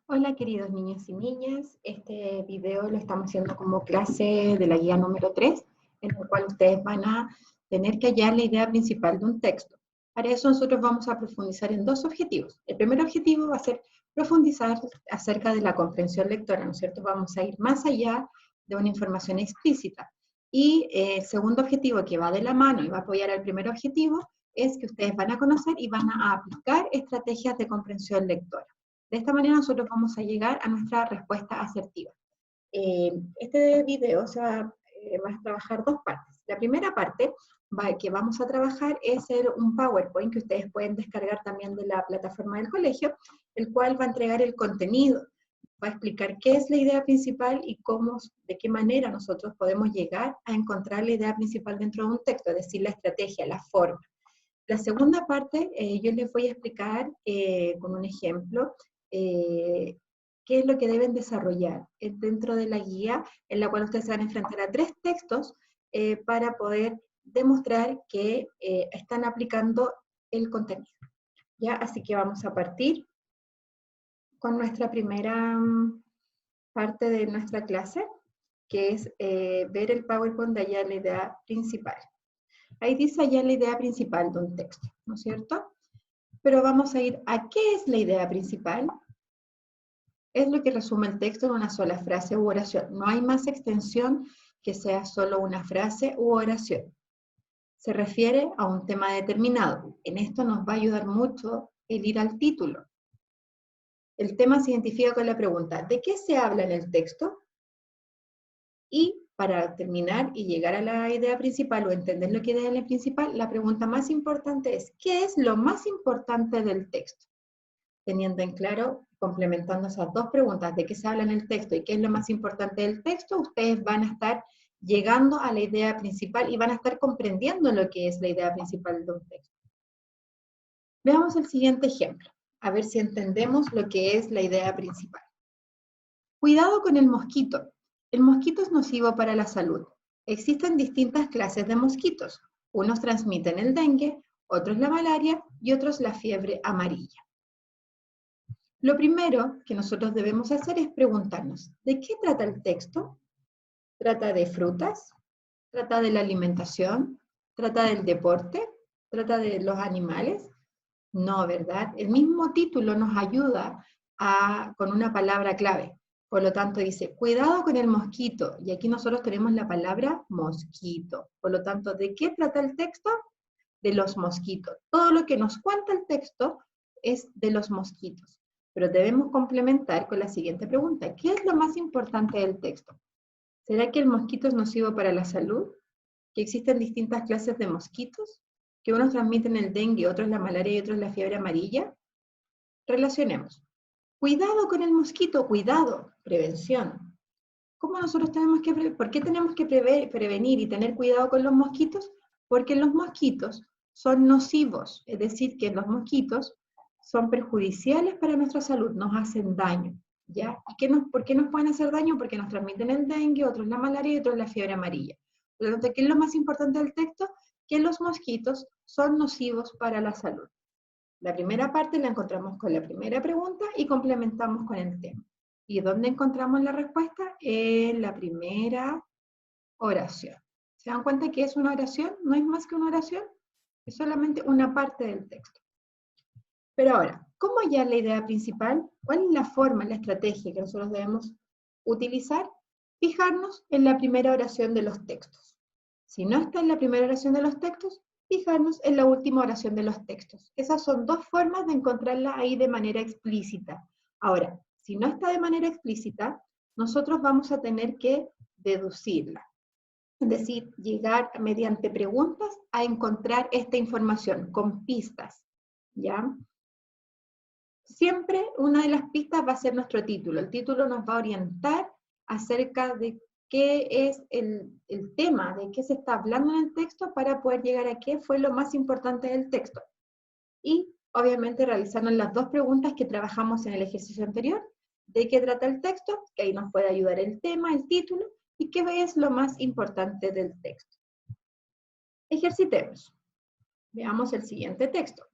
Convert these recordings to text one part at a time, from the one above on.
Hola queridos niños y niñas, este video lo estamos haciendo como clase de la guía número 3, en el cual ustedes van a tener que hallar la idea principal de un texto. Para eso nosotros vamos a profundizar en dos objetivos. El primer objetivo va a ser profundizar acerca de la comprensión lectora, ¿no es cierto? Vamos a ir más allá de una información explícita. Y el segundo objetivo, que va de la mano y va a apoyar al primer objetivo, es que ustedes van a conocer y van a aplicar estrategias de comprensión lectora. De esta manera nosotros vamos a llegar a nuestra respuesta asertiva. Este video va a trabajar dos partes. La primera parte que vamos a trabajar es un PowerPoint que ustedes pueden descargar también de la plataforma del colegio, el cual va a entregar el contenido, va a explicar qué es la idea principal y cómo, de qué manera nosotros podemos llegar a encontrar la idea principal dentro de un texto, es decir, la estrategia, la forma. La segunda parte, yo les voy a explicar con un ejemplo qué es lo que deben desarrollar dentro de la guía, en la cual ustedes se van a enfrentar a 3 textos para poder demostrar que están aplicando el contenido. ¿Ya? Así que vamos a partir con nuestra primera parte de nuestra clase, que es ver el PowerPoint de allá la idea principal. Ahí dice ya la idea principal de un texto, ¿no es cierto? Pero vamos a ir a qué es la idea principal. Es lo que resume el texto en una sola frase u oración. No hay más extensión que sea solo una frase u oración. Se refiere a un tema determinado. En esto nos va a ayudar mucho el ir al título. El tema se identifica con la pregunta, ¿de qué se habla en el texto? Y para terminar y llegar a la idea principal o entender lo que es la principal, la pregunta más importante es, ¿qué es lo más importante del texto? Teniendo en claro, complementando esas dos preguntas, de qué se habla en el texto y qué es lo más importante del texto, ustedes van a estar llegando a la idea principal y van a estar comprendiendo lo que es la idea principal de un texto. Veamos el siguiente ejemplo, a ver si entendemos lo que es la idea principal. Cuidado con el mosquito. El mosquito es nocivo para la salud. Existen distintas clases de mosquitos. Unos transmiten el dengue, otros la malaria y otros la fiebre amarilla. Lo primero que nosotros debemos hacer es preguntarnos, ¿de qué trata el texto? ¿Trata de frutas? ¿Trata de la alimentación? ¿Trata del deporte? ¿Trata de los animales? No, ¿verdad? El mismo título nos ayuda con una palabra clave. Por lo tanto, dice, cuidado con el mosquito. Y aquí nosotros tenemos la palabra mosquito. Por lo tanto, ¿de qué trata el texto? De los mosquitos. Todo lo que nos cuenta el texto es de los mosquitos. Pero debemos complementar con la siguiente pregunta. ¿Qué es lo más importante del texto? ¿Será que el mosquito es nocivo para la salud? ¿Que existen distintas clases de mosquitos? ¿Que unos transmiten el dengue, otros la malaria y otros la fiebre amarilla? Relacionemos. Cuidado con el mosquito, cuidado, prevención. ¿Cómo nosotros por qué tenemos que prevenir y tener cuidado con los mosquitos? Porque los mosquitos son nocivos, es decir, que los mosquitos son perjudiciales para nuestra salud, nos hacen daño, ¿ya? ¿Y por qué nos pueden hacer daño? Porque nos transmiten el dengue, otros la malaria y otros la fiebre amarilla. Por lo tanto, ¿qué es lo más importante del texto? Que los mosquitos son nocivos para la salud. La primera parte la encontramos con la primera pregunta y complementamos con el tema. ¿Y dónde encontramos la respuesta? En la primera oración. ¿Se dan cuenta que es una oración? No es más que una oración, es solamente una parte del texto. Pero ahora, ¿cómo hallar la idea principal? ¿Cuál es la forma, la estrategia que nosotros debemos utilizar? Fijarnos en la primera oración de los textos. Si no está en la primera oración de los textos, fijarnos en la última oración de los textos. Esas son dos formas de encontrarla ahí de manera explícita. Ahora, si no está de manera explícita, nosotros vamos a tener que deducirla. Es decir, llegar mediante preguntas a encontrar esta información con pistas, ¿ya? Siempre una de las pistas va a ser nuestro título. El título nos va a orientar acerca de qué es el tema, de qué se está hablando en el texto para poder llegar a qué fue lo más importante del texto. Y obviamente realizando las dos preguntas que trabajamos en el ejercicio anterior, de qué trata el texto, que ahí nos puede ayudar el tema, el título, y qué es lo más importante del texto. Ejercitemos. Veamos el siguiente texto.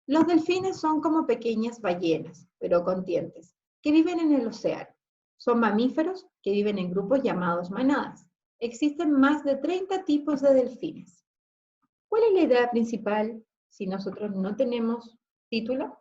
Los delfines son como pequeñas ballenas, pero con dientes. que viven en el océano. Son mamíferos que viven en grupos llamados manadas. Existen más de 30 tipos de delfines. ¿Cuál es la idea principal si nosotros no tenemos título?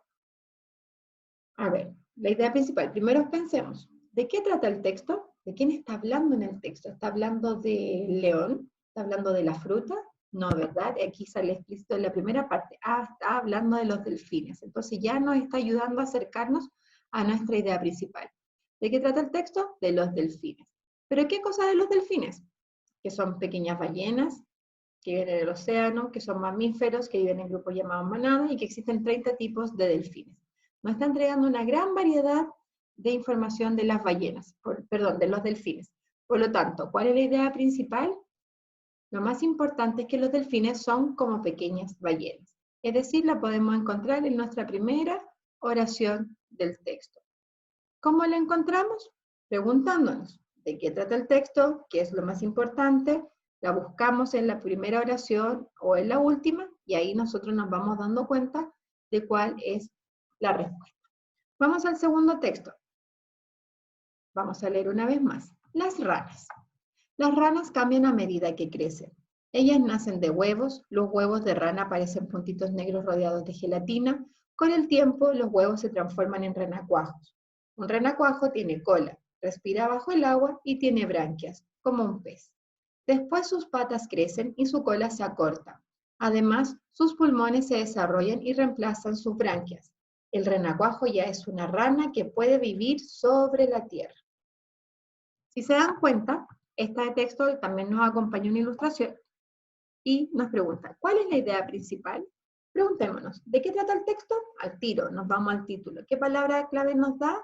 A ver, la idea principal, primero pensemos, ¿de qué trata el texto? ¿De quién está hablando en el texto? ¿Está hablando del león? ¿Está hablando de la fruta? No, ¿verdad? Aquí sale explícito en la primera parte. Está hablando de los delfines. Entonces ya nos está ayudando a acercarnos a nuestra idea principal. ¿De qué trata el texto? De los delfines. ¿Pero qué cosa de los delfines? Que son pequeñas ballenas, que viven en el océano, que son mamíferos, que viven en grupos llamados manadas y que existen 30 tipos de delfines. Nos está entregando una gran variedad de información de las ballenas, perdón, de los delfines. Por lo tanto, ¿cuál es la idea principal? Lo más importante es que los delfines son como pequeñas ballenas. Es decir, la podemos encontrar en nuestra primera oración del texto. ¿Cómo la encontramos? Preguntándonos de qué trata el texto, qué es lo más importante, la buscamos en la primera oración o en la última, y ahí nosotros nos vamos dando cuenta de cuál es la respuesta. Vamos al segundo texto. Vamos a leer una vez más. Las ranas. Las ranas cambian a medida que crecen. Ellas nacen de huevos, los huevos de rana parecen puntitos negros rodeados de gelatina. Con el tiempo, los huevos se transforman en renacuajos. Un renacuajo tiene cola, respira bajo el agua y tiene branquias, como un pez. Después sus patas crecen y su cola se acorta. Además, sus pulmones se desarrollan y reemplazan sus branquias. El renacuajo ya es una rana que puede vivir sobre la tierra. Si se dan cuenta, este texto también nos acompaña una ilustración y nos pregunta, ¿cuál es la idea principal? Preguntémonos, ¿de qué trata el texto? Al tiro, nos vamos al título. ¿Qué palabra clave nos da?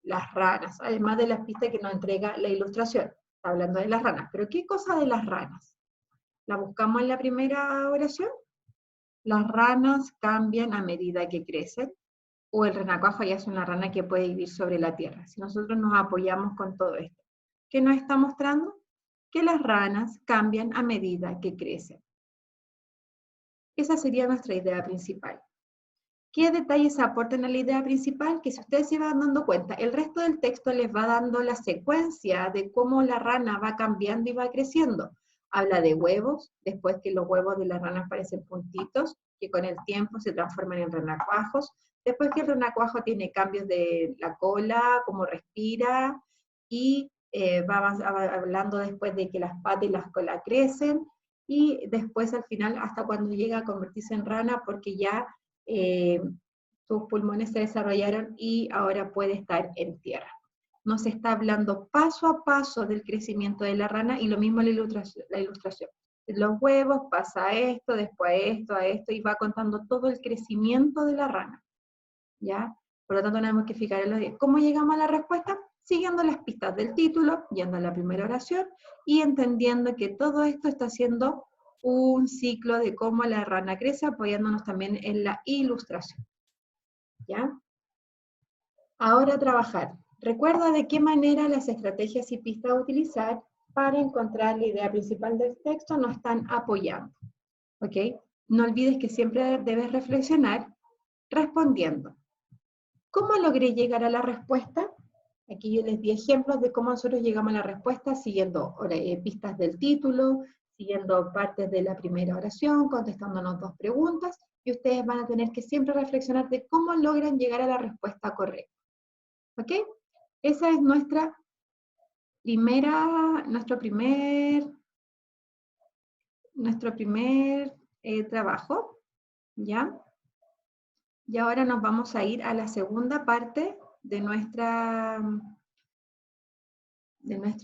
Las ranas, además de las pistas que nos entrega la ilustración. Está hablando de las ranas, pero ¿qué cosa de las ranas? ¿La buscamos en la primera oración? Las ranas cambian a medida que crecen, o el renacuajo ya es una rana que puede vivir sobre la tierra. Si nosotros nos apoyamos con todo esto, ¿qué nos está mostrando? Que las ranas cambian a medida que crecen. Esa sería nuestra idea principal. ¿Qué detalles aportan a la idea principal? Que si ustedes se van dando cuenta, el resto del texto les va dando la secuencia de cómo la rana va cambiando y va creciendo. Habla de huevos, después que los huevos de la rana parecen puntitos, que con el tiempo se transforman en renacuajos, después que el renacuajo tiene cambios de la cola, cómo respira, y va hablando después de que las patas y las colas crecen, y después al final hasta cuando llega a convertirse en rana porque ya sus pulmones se desarrollaron y ahora puede estar en tierra. Nos está hablando paso a paso del crecimiento de la rana y lo mismo la ilustración. Los huevos, pasa esto, después a esto, y va contando todo el crecimiento de la rana. ¿Ya? Por lo tanto, tenemos que fijar en los días. ¿Cómo llegamos a la respuesta? Siguiendo las pistas del título, yendo a la primera oración y entendiendo que todo esto está siendo un ciclo de cómo la rana crece, apoyándonos también en la ilustración. ¿Ya? Ahora trabajar. Recuerda de qué manera las estrategias y pistas a utilizar para encontrar la idea principal del texto nos están apoyando. ¿Ok? No olvides que siempre debes reflexionar respondiendo. ¿Cómo logré llegar a la respuesta? Aquí yo les di ejemplos de cómo nosotros llegamos a la respuesta siguiendo pistas del título, siguiendo partes de la primera oración, contestándonos 2 preguntas, y ustedes van a tener que siempre reflexionar de cómo logran llegar a la respuesta correcta. ¿Ok? Esa es nuestro primer trabajo, ¿ya? Y ahora nos vamos a ir a la segunda parte de nuestro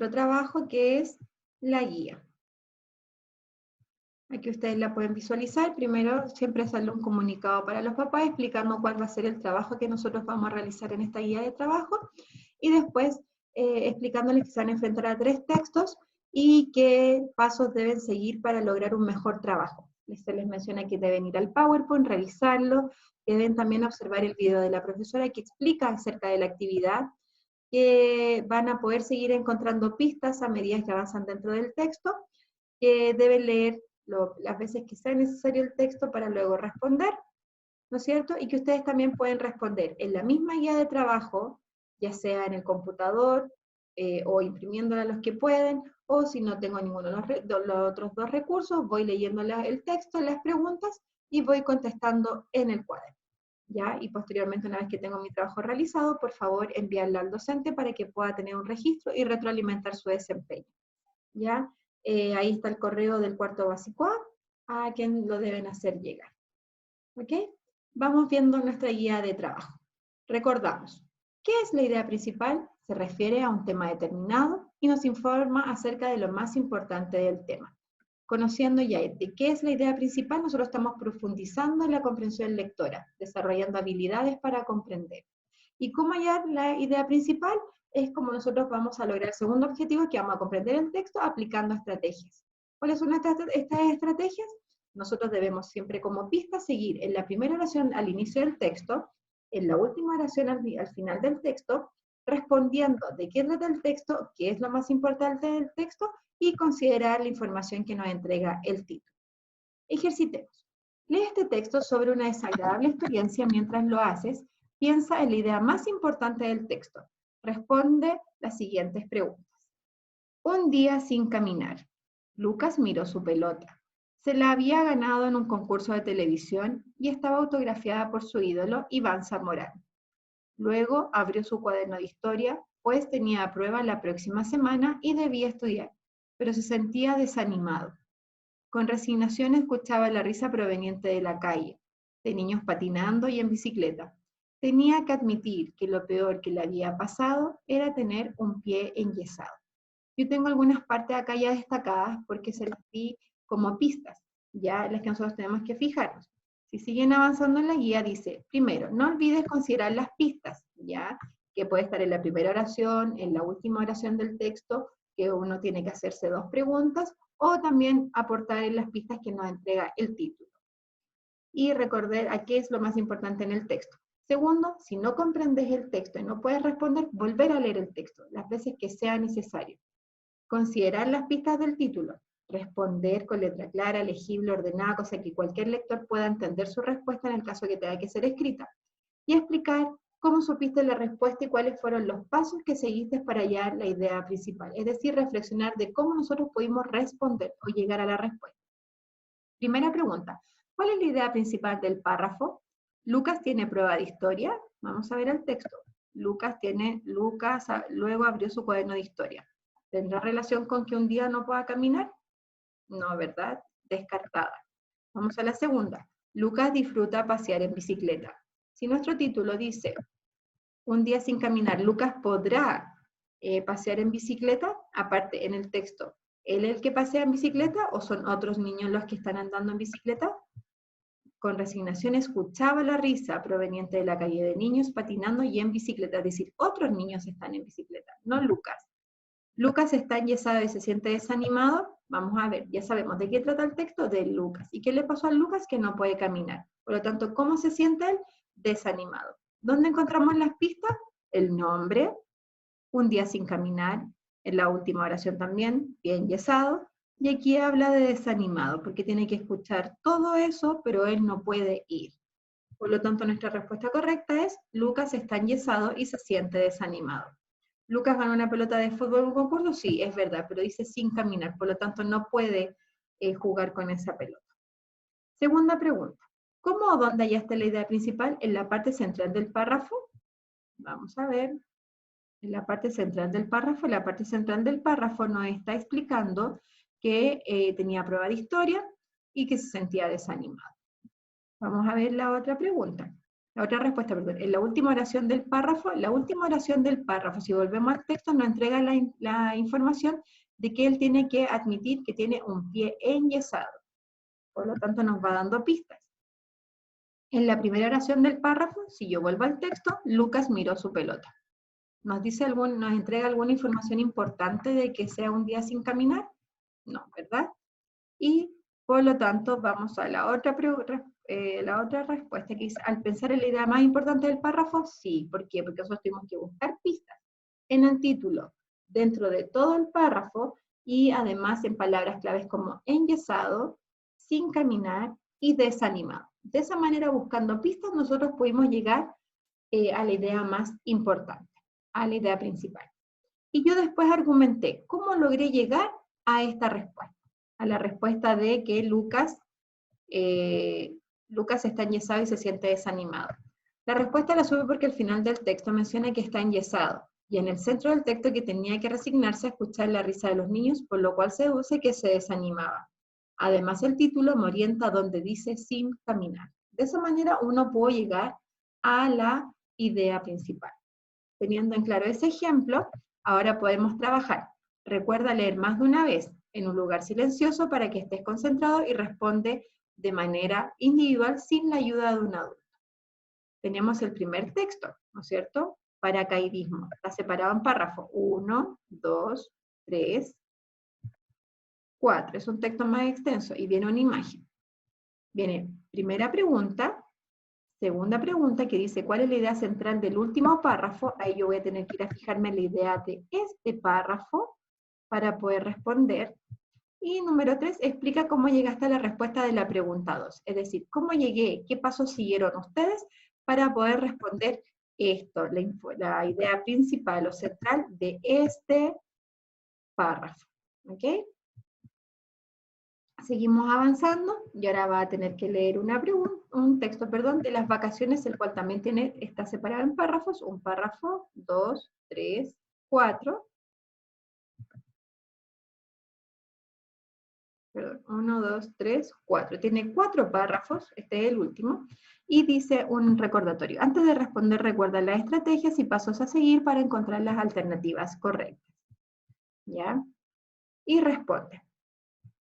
trabajo, que es la guía. Aquí ustedes la pueden visualizar. Primero siempre sale un comunicado para los papás explicando cuál va a ser el trabajo que nosotros vamos a realizar en esta guía de trabajo, y después explicándoles que se van a enfrentar a 3 textos y qué pasos deben seguir para lograr un mejor trabajo. Se les menciona que deben ir al PowerPoint, revisarlo, que deben también observar el video de la profesora que explica acerca de la actividad, que van a poder seguir encontrando pistas a medida que avanzan dentro del texto, que deben leer las veces que sea necesario el texto para luego responder, ¿no es cierto? Y que ustedes también pueden responder en la misma guía de trabajo, ya sea en el computador o imprimiéndola a los que pueden, o si no tengo ninguno de los otros dos recursos, voy leyendo el texto, las preguntas, y voy contestando en el cuaderno. ¿Ya? Y posteriormente, una vez que tengo mi trabajo realizado, por favor enviarlo al docente para que pueda tener un registro y retroalimentar su desempeño. ¿Ya? Ahí está el correo del cuarto básico A quien lo deben hacer llegar. ¿Ok? Vamos viendo nuestra guía de trabajo. Recordamos, ¿qué es la idea principal? Se refiere a un tema determinado y nos informa acerca de lo más importante del tema. Conociendo ya de qué es la idea principal, nosotros estamos profundizando en la comprensión lectora, desarrollando habilidades para comprender. ¿Y cómo hallar la idea principal? Es como nosotros vamos a lograr el segundo objetivo, que vamos a comprender el texto aplicando estrategias. ¿Cuáles son estas estrategias? Nosotros debemos siempre como pista seguir en la primera oración al inicio del texto, en la última oración al final del texto, respondiendo de qué trata el texto, qué es lo más importante del texto, y considerar la información que nos entrega el título. Ejercitemos. Lee este texto sobre una desagradable experiencia mientras lo haces. Piensa en la idea más importante del texto. Responde las siguientes preguntas. Un día sin caminar. Lucas miró su pelota. Se la había ganado en un concurso de televisión y estaba autografiada por su ídolo, Iván Zamorano. Luego abrió su cuaderno de historia, pues tenía prueba la próxima semana y debía estudiar, pero se sentía desanimado. Con resignación escuchaba la risa proveniente de la calle, de niños patinando y en bicicleta. Tenía que admitir que lo peor que le había pasado era tener un pie enyesado. Yo tengo algunas partes acá ya destacadas porque se las di como pistas, ya las que nosotros tenemos que fijarnos. Si siguen avanzando en la guía, dice, primero, no olvides considerar las pistas, ya, que puede estar en la primera oración, en la última oración del texto, que uno tiene que hacerse dos preguntas, o también aportar en las pistas que nos entrega el título. Y recordar a qué es lo más importante en el texto. Segundo, si no comprendes el texto y no puedes responder, volver a leer el texto, las veces que sea necesario. Considerar las pistas del título. Responder con letra clara, legible, ordenada, cosa que cualquier lector pueda entender su respuesta en el caso que tenga que ser escrita. Y explicar cómo supiste la respuesta y cuáles fueron los pasos que seguiste para hallar la idea principal. Es decir, reflexionar de cómo nosotros pudimos responder o llegar a la respuesta. Primera pregunta. ¿Cuál es la idea principal del párrafo? Lucas tiene prueba de historia. Vamos a ver el texto. Lucas luego abrió su cuaderno de historia. ¿Tendrá relación con que un día no pueda caminar? No, ¿verdad? Descartada. Vamos a la segunda. Lucas disfruta pasear en bicicleta. Si nuestro título dice, un día sin caminar, Lucas podrá pasear en bicicleta, aparte en el texto, ¿él es el que pasea en bicicleta o son otros niños los que están andando en bicicleta? Con resignación escuchaba la risa proveniente de la calle de niños patinando y en bicicleta, es decir, otros niños están en bicicleta, no Lucas. Lucas está enyesado y se siente desanimado. Vamos a ver, ya sabemos de qué trata el texto, de Lucas. ¿Y qué le pasó a Lucas? Que no puede caminar. Por lo tanto, ¿cómo se siente él? Desanimado. ¿Dónde encontramos las pistas? El nombre, un día sin caminar, en la última oración también, pie enyesado. Y aquí habla de desanimado, porque tiene que escuchar todo eso, pero él no puede ir. Por lo tanto, nuestra respuesta correcta es, Lucas está enyesado y se siente desanimado. ¿Lucas ganó una pelota de fútbol en un concurso? Sí, es verdad, pero dice sin caminar, por lo tanto no puede jugar con esa pelota. Segunda pregunta. ¿Cómo o dónde hallaste la idea principal? En la parte central del párrafo. Vamos a ver. En la parte central del párrafo, nos está explicando que tenía prueba de historia y que se sentía desanimado. Vamos a ver la otra pregunta. La otra respuesta, perdón. En la última oración del párrafo, si volvemos al texto, nos entrega la información de que él tiene que admitir que tiene un pie enyesado. Por lo tanto, nos va dando pistas. En la primera oración del párrafo, si yo vuelvo al texto, Lucas miró su pelota. ¿Nos entrega alguna información importante de que sea un día sin caminar? No, ¿verdad? Y por lo tanto, vamos a la otra respuesta que dice, al pensar en la idea más importante del párrafo, sí. ¿Por qué? Porque nosotros tuvimos que buscar pistas en el título, dentro de todo el párrafo, y además en palabras claves como enyesado, sin caminar y desanimado. De esa manera, buscando pistas, nosotros pudimos llegar a la idea más importante. a la idea principal. Y yo después argumenté cómo logré llegar a esta respuesta, a la respuesta de que Lucas está enyesado y se siente desanimado. La respuesta la supe porque al final del texto menciona que está enyesado, y en el centro del texto que tenía que resignarse a escuchar la risa de los niños, por lo cual se deduce que se desanimaba. Además, el título me orienta donde dice sin caminar. De esa manera uno puede llegar a la idea principal. Teniendo en claro ese ejemplo, ahora podemos trabajar. Recuerda leer más de una vez en un lugar silencioso para que estés concentrado y responde de manera individual sin la ayuda de un adulto. Tenemos el primer texto, ¿no es cierto? Paracaidismo. Está separado en párrafos. 1, 2, 3, 4. Es un texto más extenso y viene una imagen. Viene primera pregunta, segunda pregunta que dice ¿cuál es la idea central del último párrafo? Ahí yo voy a tener que ir a fijarme en la idea de este párrafo para poder responder. Y número 3, explica cómo llegaste a la respuesta de la pregunta 2. Es decir, cómo llegué, qué pasos siguieron ustedes para poder responder esto, la idea principal o central de este párrafo. ¿Ok? Seguimos avanzando y ahora va a tener que leer un texto de las vacaciones, el cual también está separado en párrafos. Un párrafo, 2, 3, 4. Perdón, 1, 2, 3, 4. Tiene 4 párrafos, este es el último, y dice un recordatorio. Antes de responder, recuerda las estrategias y pasos a seguir para encontrar las alternativas correctas. ¿Ya? Y responde.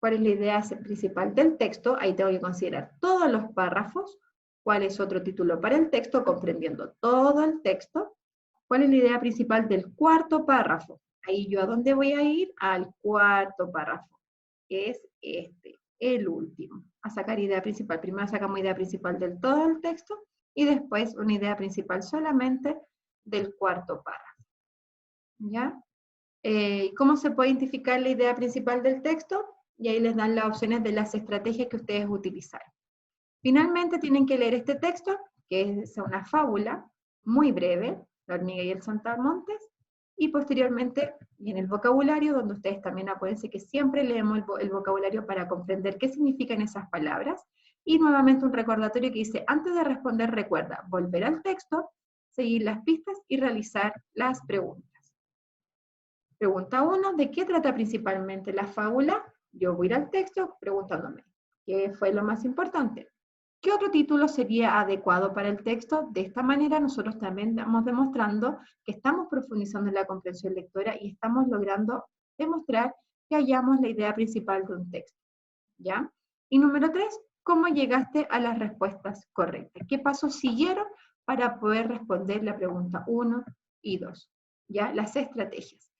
¿Cuál es la idea principal del texto? Ahí tengo que considerar todos los párrafos. ¿Cuál es otro título para el texto? Comprendiendo todo el texto. ¿Cuál es la idea principal del cuarto párrafo? Ahí yo a dónde voy a ir? Al cuarto párrafo, que es este, el último. A sacar idea principal. Primero sacamos idea principal del todo el texto y después una idea principal solamente del cuarto párrafo. ¿Ya? ¿Cómo se puede identificar la idea principal del texto? Y ahí les dan las opciones de las estrategias que ustedes utilizaron. Finalmente tienen que leer este texto, que es una fábula muy breve, La hormiga y el saltamontes, y posteriormente viene el vocabulario, donde ustedes también acuérdense que siempre leemos el vocabulario para comprender qué significan esas palabras, y nuevamente un recordatorio que dice, antes de responder recuerda volver al texto, seguir las pistas y realizar las preguntas. Pregunta 1, ¿de qué trata principalmente la fábula? Yo voy a ir al texto preguntándome, ¿qué fue lo más importante? ¿Qué otro título sería adecuado para el texto? De esta manera nosotros también estamos demostrando que estamos profundizando en la comprensión lectora y estamos logrando demostrar que hallamos la idea principal de un texto. ¿Ya? Y número 3, ¿cómo llegaste a las respuestas correctas? ¿Qué pasos siguieron para poder responder la pregunta 1 y 2? ¿Ya? Las estrategias.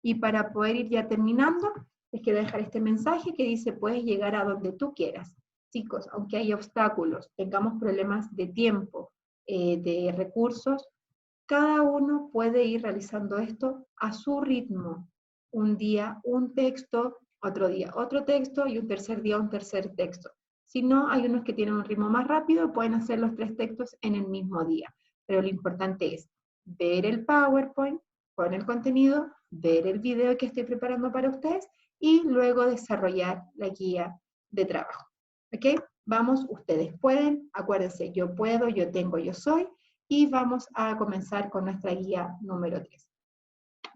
Y para poder ir ya terminando, les quiero dejar este mensaje que dice, puedes llegar a donde tú quieras. Chicos, aunque hay obstáculos, tengamos problemas de tiempo, de recursos, cada uno puede ir realizando esto a su ritmo. Un día un texto, otro día otro texto y un tercer día un tercer texto. Si no, hay unos que tienen un ritmo más rápido, pueden hacer los 3 textos en el mismo día. Pero lo importante es ver el PowerPoint con el contenido, ver el video que estoy preparando para ustedes y luego desarrollar la guía de trabajo. ¿Ok? Vamos, ustedes pueden, acuérdense, yo puedo, yo tengo, yo soy, y vamos a comenzar con nuestra guía número 3.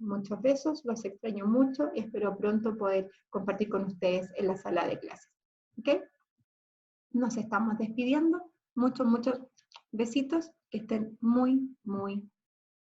Muchos besos, los extraño mucho y espero pronto poder compartir con ustedes en la sala de clases. ¿Ok? Nos estamos despidiendo. Muchos besitos. Que estén muy, muy